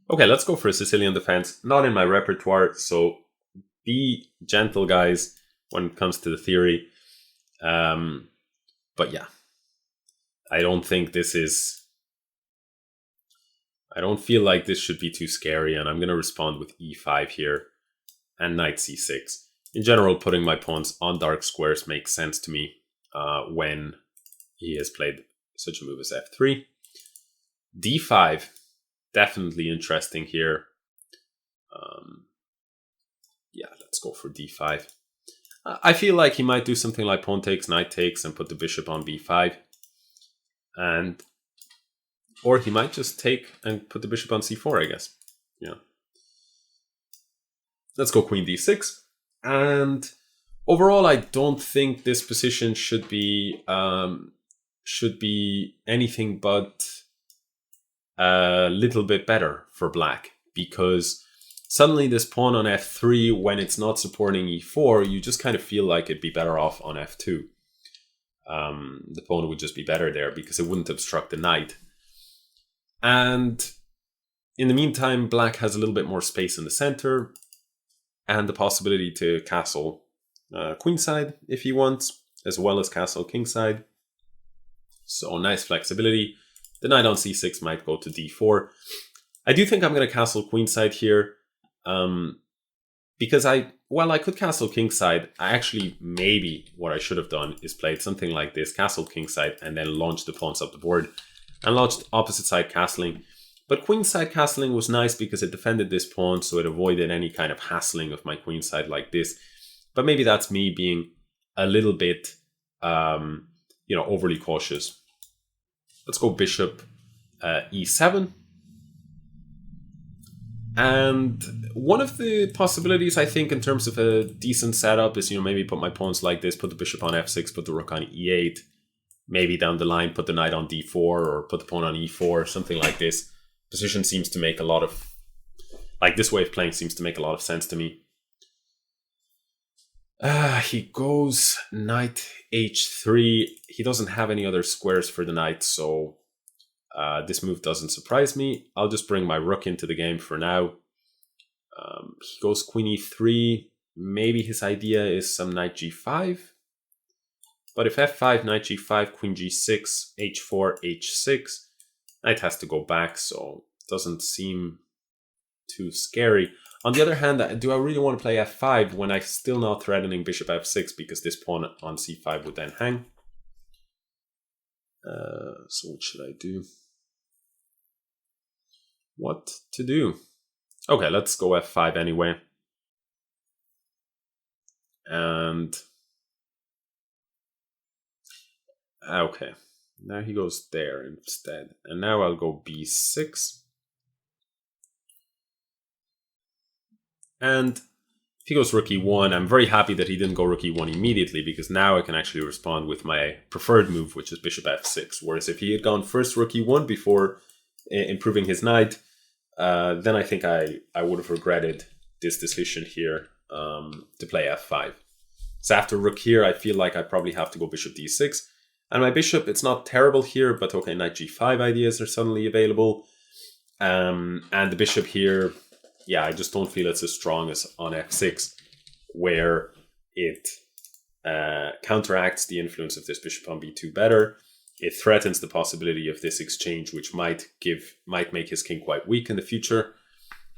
Okay, let's go for a Sicilian Defense. Not in my repertoire, so be gentle, guys, when it comes to the theory. But yeah, I don't think this is. I don't feel like this should be too scary, and I'm going to respond with e5 here and knight c6. In general, putting my pawns on dark squares makes sense to me when he has played such a move as f3. d5, definitely interesting here. Yeah, let's go for d5. I feel like he might do something like pawn takes, knight takes, and put the bishop on b5. Or he might just take and put the bishop on c4, I guess. Yeah. Let's go queen d6. And overall, I don't think this position should be anything but a little bit better for black, because suddenly this pawn on f3, when it's not supporting e4, you just kind of feel like it'd be better off on f2. The pawn would just be better there because it wouldn't obstruct the knight. And in the meantime, black has a little bit more space in the center and the possibility to castle queenside if he wants, as well as castle kingside. So nice flexibility. The knight on c6 might go to d4. I do think I'm going to castle queenside here because I could castle kingside. I actually, maybe what I should have done is played something like this, castle kingside, and then launched the pawns up the board and launched opposite side castling. But queenside castling was nice because it defended this pawn, so it avoided any kind of hassling of my queenside like this. But maybe that's me being a little bit, overly cautious. Let's go bishop e7. And one of the possibilities, I think, in terms of a decent setup is, maybe put my pawns like this, put the bishop on f6, put the rook on e8. Maybe down the line, put the knight on d4 or put the pawn on e4, something like this. Position seems to make a lot of, this way of playing seems to make a lot of sense to me. He goes knight h3. He doesn't have any other squares for the knight, so this move doesn't surprise me. I'll just bring my rook into the game for now. He goes queen e3. Maybe his idea is some knight g5. But if f5, knight g5, queen g6, h4, h6, knight has to go back, so it doesn't seem too scary. On the other hand, do I really want to play f5 when I'm still not threatening bishop f6 because this pawn on c5 would then hang? So what should I do? What to do? Okay, let's go f5 anyway. And okay, now he goes there instead. And now I'll go b6. And if he goes rook e1, I'm very happy that he didn't go rook e1 immediately, because now I can actually respond with my preferred move, which is bishop f6. Whereas if he had gone first rook e1 before improving his knight, then I think I would have regretted this decision here to play f5. So after rook here, I feel like I probably have to go bishop d6. And my bishop, it's not terrible here, but okay, knight g5 ideas are suddenly available. And the bishop here, yeah, I just don't feel it's as strong as on f6, where it counteracts the influence of this bishop on b2 better. It threatens the possibility of this exchange, which might make his king quite weak in the future.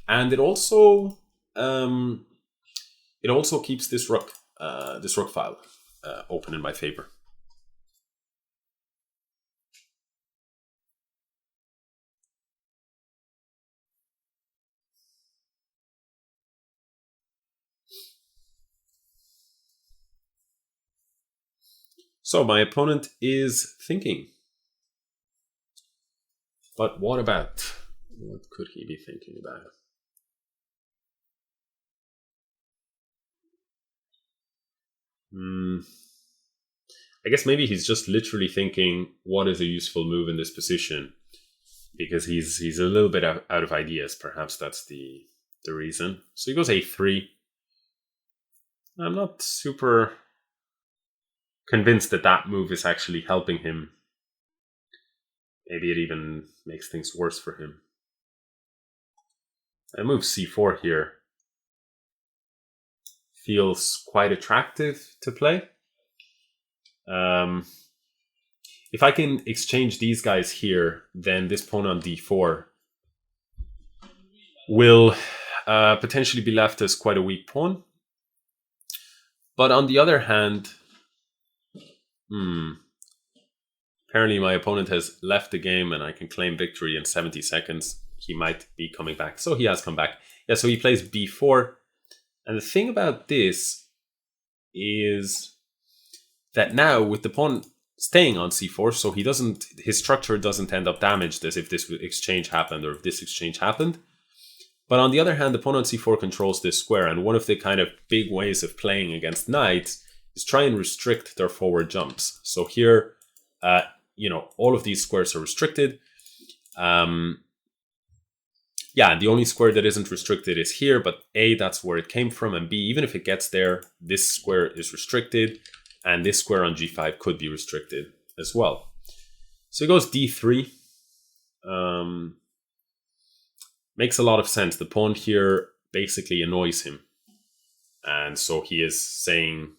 And it also keeps this rook file open in my favor. So my opponent is thinking. But what about? What could he be thinking about? I guess maybe he's just literally thinking, what is a useful move in this position? Because he's a little bit out of ideas. Perhaps that's the reason. So he goes a3. I'm not super convinced that move is actually helping him. Maybe it even makes things worse for him. And move c4 here feels quite attractive to play. If I can exchange these guys here, then this pawn on d4 will potentially be left as quite a weak pawn. But on the other hand, apparently my opponent has left the game and I can claim victory in 70 seconds. He might be coming back. So he has come back. Yeah, so he plays b4. And the thing about this is that now with the pawn staying on c4, so his structure doesn't end up damaged as if this exchange happened or if this exchange happened. But on the other hand, the pawn on c4 controls this square, and one of the kind of big ways of playing against knights is try and restrict their forward jumps. So here, all of these squares are restricted. The only square that isn't restricted is here, but A, that's where it came from, and B, even if it gets there, this square is restricted, and this square on g5 could be restricted as well. So he goes d3. Makes a lot of sense. The pawn here basically annoys him. And so he is saying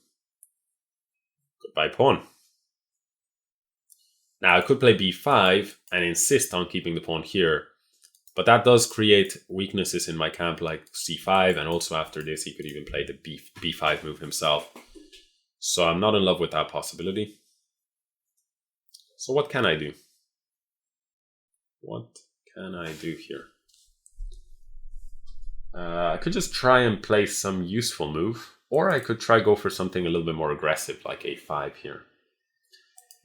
goodbye pawn. Now I could play b5 and insist on keeping the pawn here. But that does create weaknesses in my camp like c5. And also after this, he could even play the b5 move himself. So I'm not in love with that possibility. So what can I do? What can I do here? I could just try and play some useful move, or I could try go for something a little bit more aggressive, like a5 here.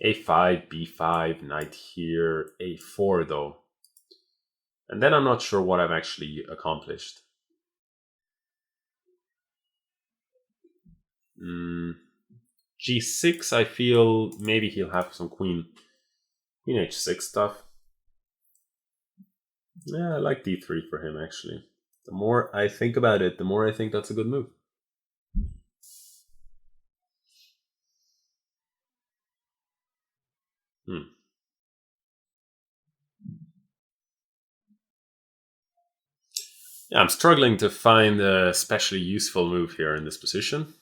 a5, b5, knight here, a4 though. And then I'm not sure what I've actually accomplished. g6, I feel maybe he'll have some queen h6 stuff. Yeah, I like d3 for him actually. The more I think about it, the more I think that's a good move. Yeah, I'm struggling to find a especially useful move here in this position.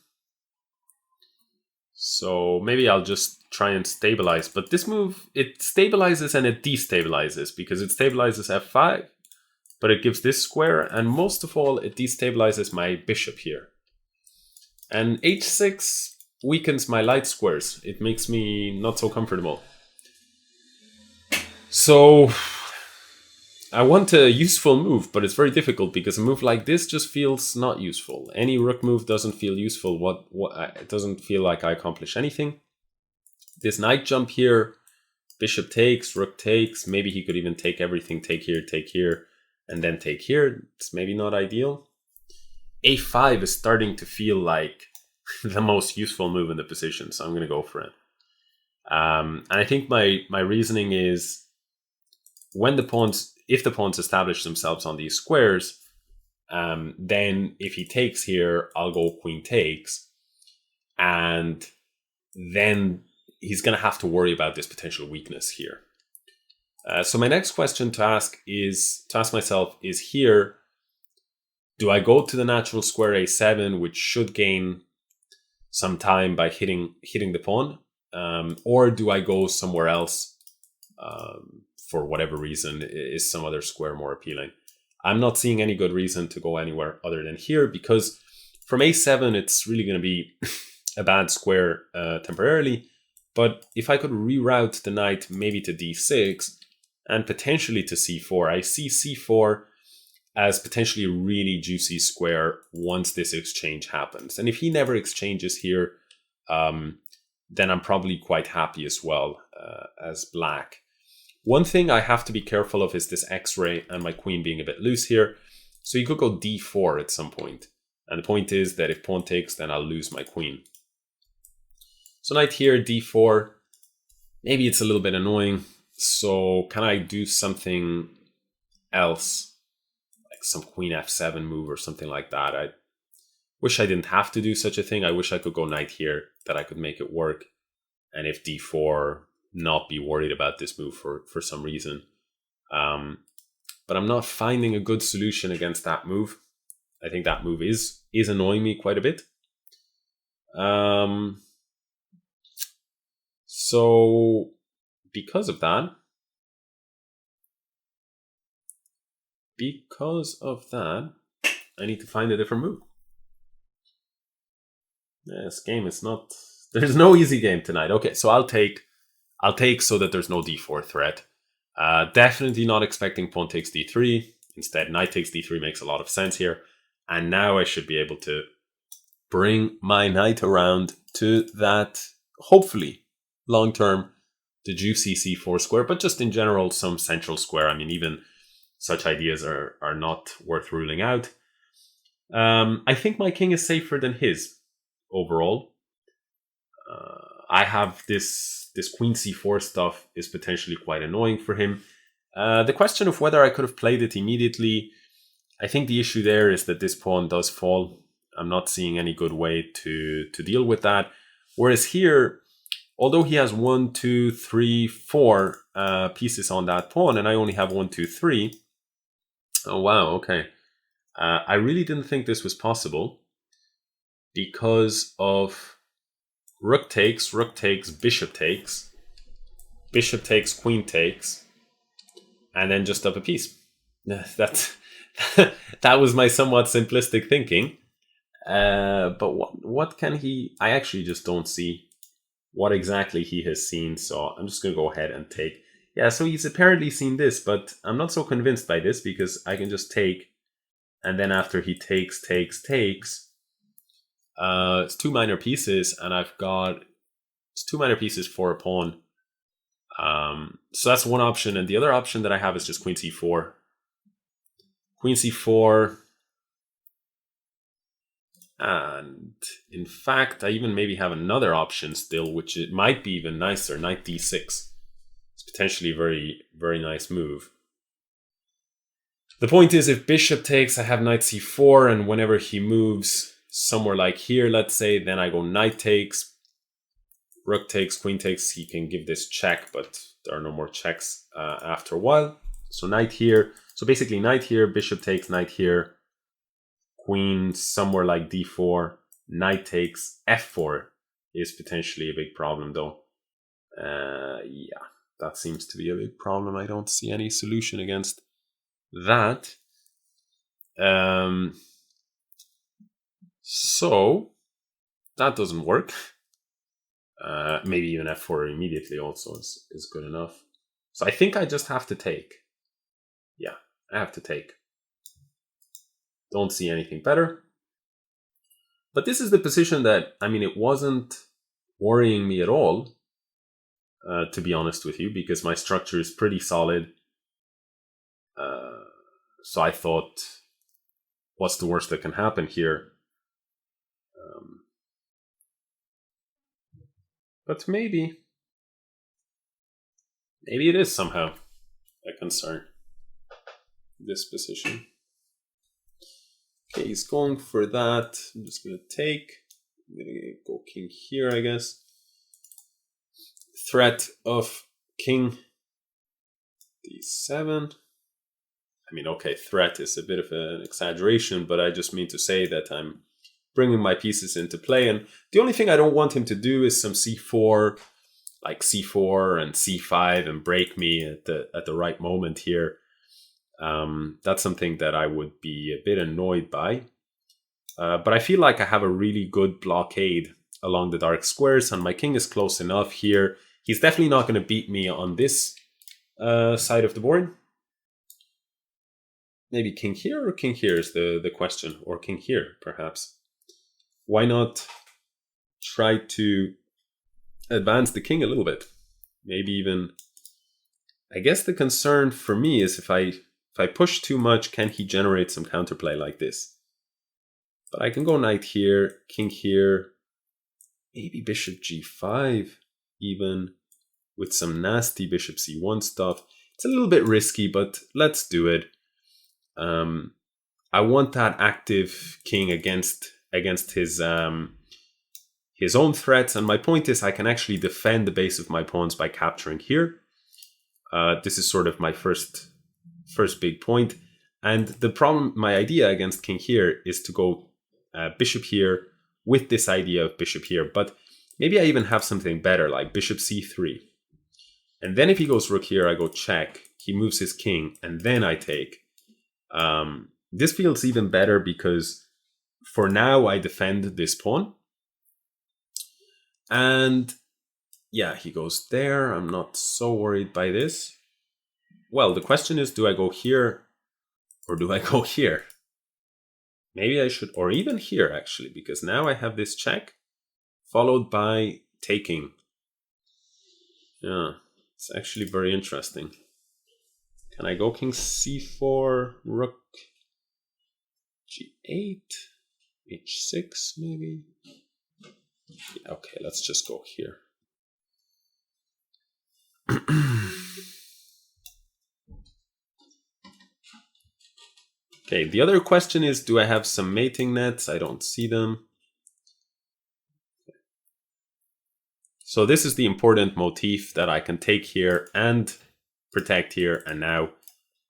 So maybe I'll just try and stabilize. But this move, it stabilizes and it destabilizes because it stabilizes f5, but it gives this square, and most of all, it destabilizes my bishop here. And h6 weakens my light squares. It makes me not so comfortable. So I want a useful move, but it's very difficult because a move like this just feels not useful. Any rook move doesn't feel useful. It doesn't feel like I accomplish anything. This knight jump here, bishop takes, rook takes. Maybe he could even take everything, take here, and then take here. It's maybe not ideal. a5 is starting to feel like the most useful move in the position, so I'm going to go for it. And I think my reasoning is if the pawns establish themselves on these squares, then if he takes here, I'll go queen takes, and then he's going to have to worry about this potential weakness here. So my next question to ask myself is here, do I go to the natural square a7, which should gain some time by hitting the pawn, or do I go somewhere else for whatever reason? Is some other square more appealing? I'm not seeing any good reason to go anywhere other than here, because from a7 it's really going to be a bad square temporarily. But if I could reroute the knight maybe to d6 and potentially to c4, I see c4 as potentially a really juicy square once this exchange happens. And if he never exchanges here, then I'm probably quite happy as well as black. One thing I have to be careful of is this x-ray and my queen being a bit loose here. So you could go d4 at some point. And the point is that if pawn takes, then I'll lose my queen. So knight here, d4. Maybe it's a little bit annoying. So can I do something else? Like some queen f7 move or something like that. I wish I didn't have to do such a thing. I wish I could go knight here, that I could make it work. And if d4, not be worried about this move for some reason. but I'm not finding a good solution against that move. I think that move is annoying me quite a bit. So because of that, I need to find a different move. This game is not, there's no easy game tonight. Okay, so I'll take so that there's no d4 threat. Definitely not expecting pawn takes d3. Instead, knight takes d3 makes a lot of sense here. And now I should be able to bring my knight around to that, hopefully, long-term, the juicy c4 square, but just in general, some central square. I mean, even such ideas are not worth ruling out. I think my king is safer than his overall. I have this queen c4 stuff is potentially quite annoying for him. The question of whether I could have played it immediately, I think the issue there is that this pawn does fall. I'm not seeing any good way to deal with that. Whereas here, although he has 1, 2, 3, 4 pieces on that pawn, and I only have 1, 2, 3. Oh, wow, okay. I really didn't think this was possible because of rook takes, bishop takes, queen takes, and then just up a piece. That was my somewhat simplistic thinking. But what can he... I actually just don't see what exactly he has seen, so I'm just going to go ahead and take. Yeah, so he's apparently seen this, but I'm not so convinced by this because I can just take, and then after he takes, it's 2 minor pieces, and it's 2 minor pieces for a pawn. So that's one option, and the other option that I have is just queen c4. Queen c4, and in fact, I even maybe have another option still, which it might be even nicer, knight d6. It's potentially a very, very nice move. The point is, if bishop takes, I have knight c4, and whenever he moves somewhere like here, let's say, then I go knight takes, rook takes, queen takes. He can give this check, but there are no more checks after a while. So knight here. So basically knight here, bishop takes, knight here, queen somewhere like d4, knight takes, f4 is potentially a big problem though. Yeah, that seems to be a big problem. I don't see any solution against that. So that doesn't work. Maybe even f4 immediately also is good enough. So I think I just have to take. Yeah, I have to take. Don't see anything better. But this is the position that, I mean, it wasn't worrying me at all, to be honest with you, because my structure is pretty solid. So I thought, what's the worst that can happen here? But maybe it is somehow a concern, this position. Okay, he's going for that. I'm just going to take. I'm going to go king here, I guess. Threat of king d7. I mean, okay, threat is a bit of an exaggeration, but I just mean to say that I'm bringing my pieces into play. And the only thing I don't want him to do is some c4, like c4 and c5, and break me at the right moment here. That's something that I would be a bit annoyed by. But I feel like I have a really good blockade along the dark squares, and my king is close enough here. He's definitely not going to beat me on this side of the board. Maybe king here or king here is the question, or king here, perhaps. Why not try to advance the king a little bit? Maybe even... I guess the concern for me is if I push too much, can he generate some counterplay like this? But I can go knight here, king here, maybe bishop g5 even, with some nasty bishop c1 stuff. It's a little bit risky, but let's do it. I want that active king against his own threats, and my point is I can actually defend the base of my pawns by capturing here. This is sort of my first first big point. And the problem, my idea against king here is to go bishop here with this idea of bishop here. But maybe I even have something better, like bishop c3. And then if he goes rook here, I go check. He moves his king, and then I take. This feels even better because for now I defend this pawn. And yeah, he goes there. I'm not so worried by this. Well, the question is, do I go here or do I go here? Maybe I should, or even here actually, because now I have this check followed by taking. Yeah, it's actually very interesting. Can I go king c4, rook g8, h6 maybe? Yeah, okay, let's just go here. Okay, the other question is, do I have some mating nets? I don't see them. So this is the important motif that I can take here and protect here. And now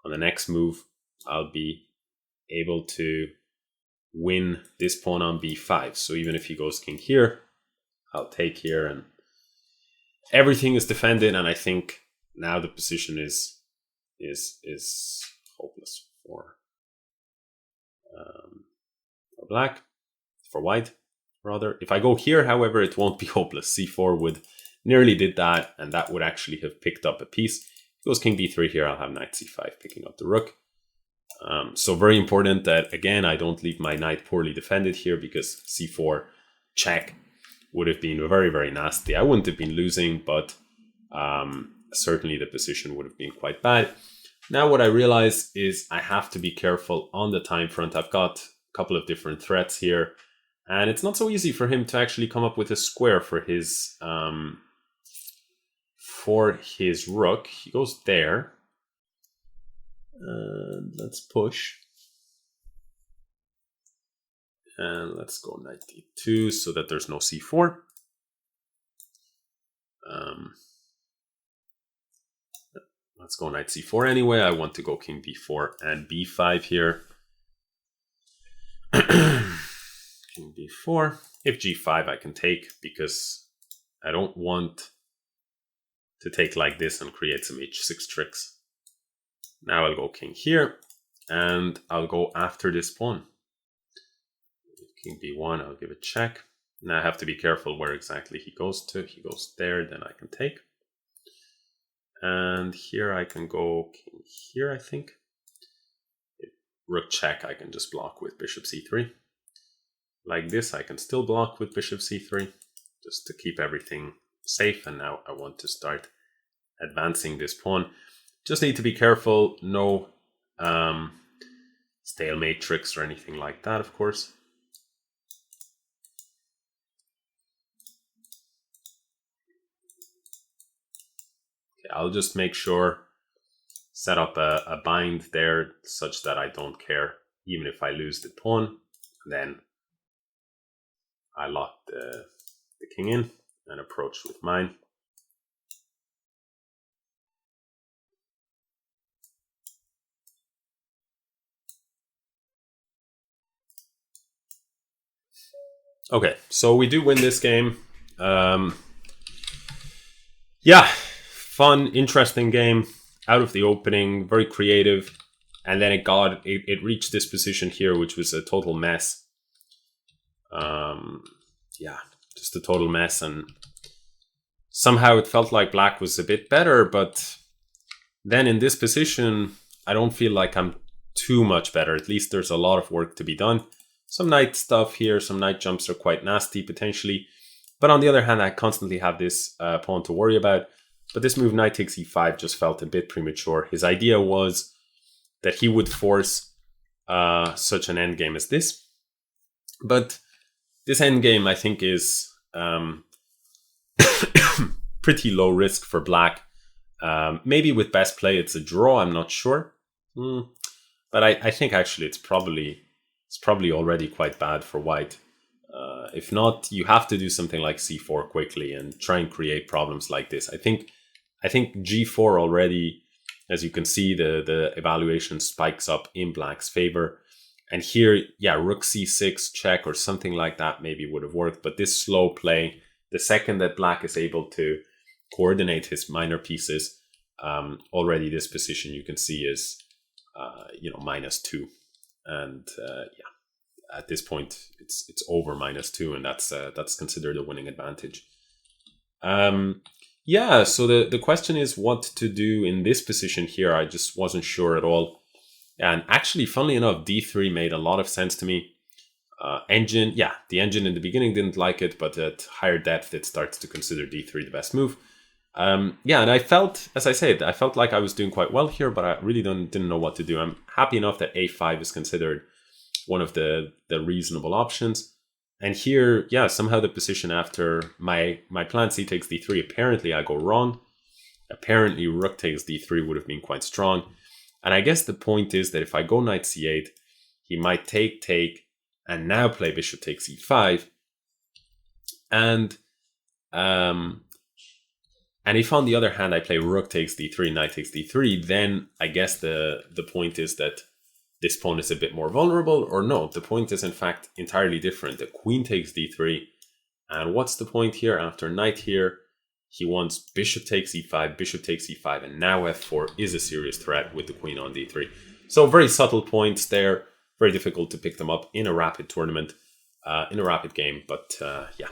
on the next move, I'll be able to win this pawn on b5. So even if he goes king here, I'll take here and everything is defended. And I think now the position is hopeless for black, for white rather. If I go here, however, it won't be hopeless. c4 would nearly did that, and that would actually have picked up a piece. If it goes king b3 here, I'll have knight c5 picking up the rook. So very important that, again, I don't leave my knight poorly defended here, because c4 check would have been very, very nasty. I wouldn't have been losing, but certainly the position would have been quite bad. Now what I realize is I have to be careful on the time front. I've got a couple of different threats here, and it's not so easy for him to actually come up with a square for his rook. He goes there. And let's push. And let's go knight d2 so that there's no c4. Let's go knight c4 anyway. I want to go king b4 and b5 here. King b4. If g5 I can take, because I don't want to take like this and create some h6 tricks. Now I'll go king here, and I'll go after this pawn. King b1, I'll give a check. Now I have to be careful where exactly he goes to. He goes there, then I can take. And here I can go king here, I think. Rook check, I can just block with bishop c3. Like this, I can still block with bishop c3, just to keep everything safe. And now I want to start advancing this pawn. Just need to be careful, no stalemate tricks or anything like that, of course. Okay, I'll just make sure, set up a bind there such that I don't care, even if I lose the pawn. Then I lock the king in and approach with mine. Okay, so we do win this game. Yeah, fun, interesting game. Out of the opening, very creative. And then it reached this position here, which was a total mess. Yeah, just a total mess. And somehow it felt like black was a bit better. But then in this position, I don't feel like I'm too much better. At least there's a lot of work to be done. Some knight stuff here, some knight jumps are quite nasty potentially. But on the other hand, I constantly have this pawn to worry about. But this move, knight takes e5, just felt a bit premature. His idea was that he would force such an endgame as this. But this endgame, I think, is pretty low risk for black. Maybe with best play, it's a draw, I'm not sure. But I think actually it's probably already quite bad for white. If not, you have to do something like c4 quickly and try and create problems like this. I think g4 already As you can see, the evaluation spikes up in black's favor. And here, yeah, rook c6 check or something like that maybe would have worked. But this slow play, the second that black is able to coordinate his minor pieces, already this position you can see is, -2. And yeah, at this point, it's over -2, and that's considered a winning advantage. Yeah, so the question is what to do in this position here. I just wasn't sure at all. And actually, funnily enough, d3 made a lot of sense to me. The engine in the beginning didn't like it, but at higher depth, it starts to consider d3 the best move. And I felt, as I said, I felt like I was doing quite well here, but I really didn't know what to do. I'm happy enough that a5 is considered one of the reasonable options. And here, yeah, somehow the position after my plan c takes d3, apparently I go wrong. Apparently rook takes d3 would have been quite strong. And I guess the point is that if I go knight c8, he might take, and now play bishop takes e5. And if on the other hand I play rook takes d3, knight takes d3, then I guess the point is that this pawn is a bit more vulnerable, or no, the point is in fact entirely different. The queen takes d3, and what's the point here after knight here? He wants bishop takes e5, and now f4 is a serious threat with the queen on d3. So very subtle points there, very difficult to pick them up in a rapid tournament, in a rapid game, but yeah.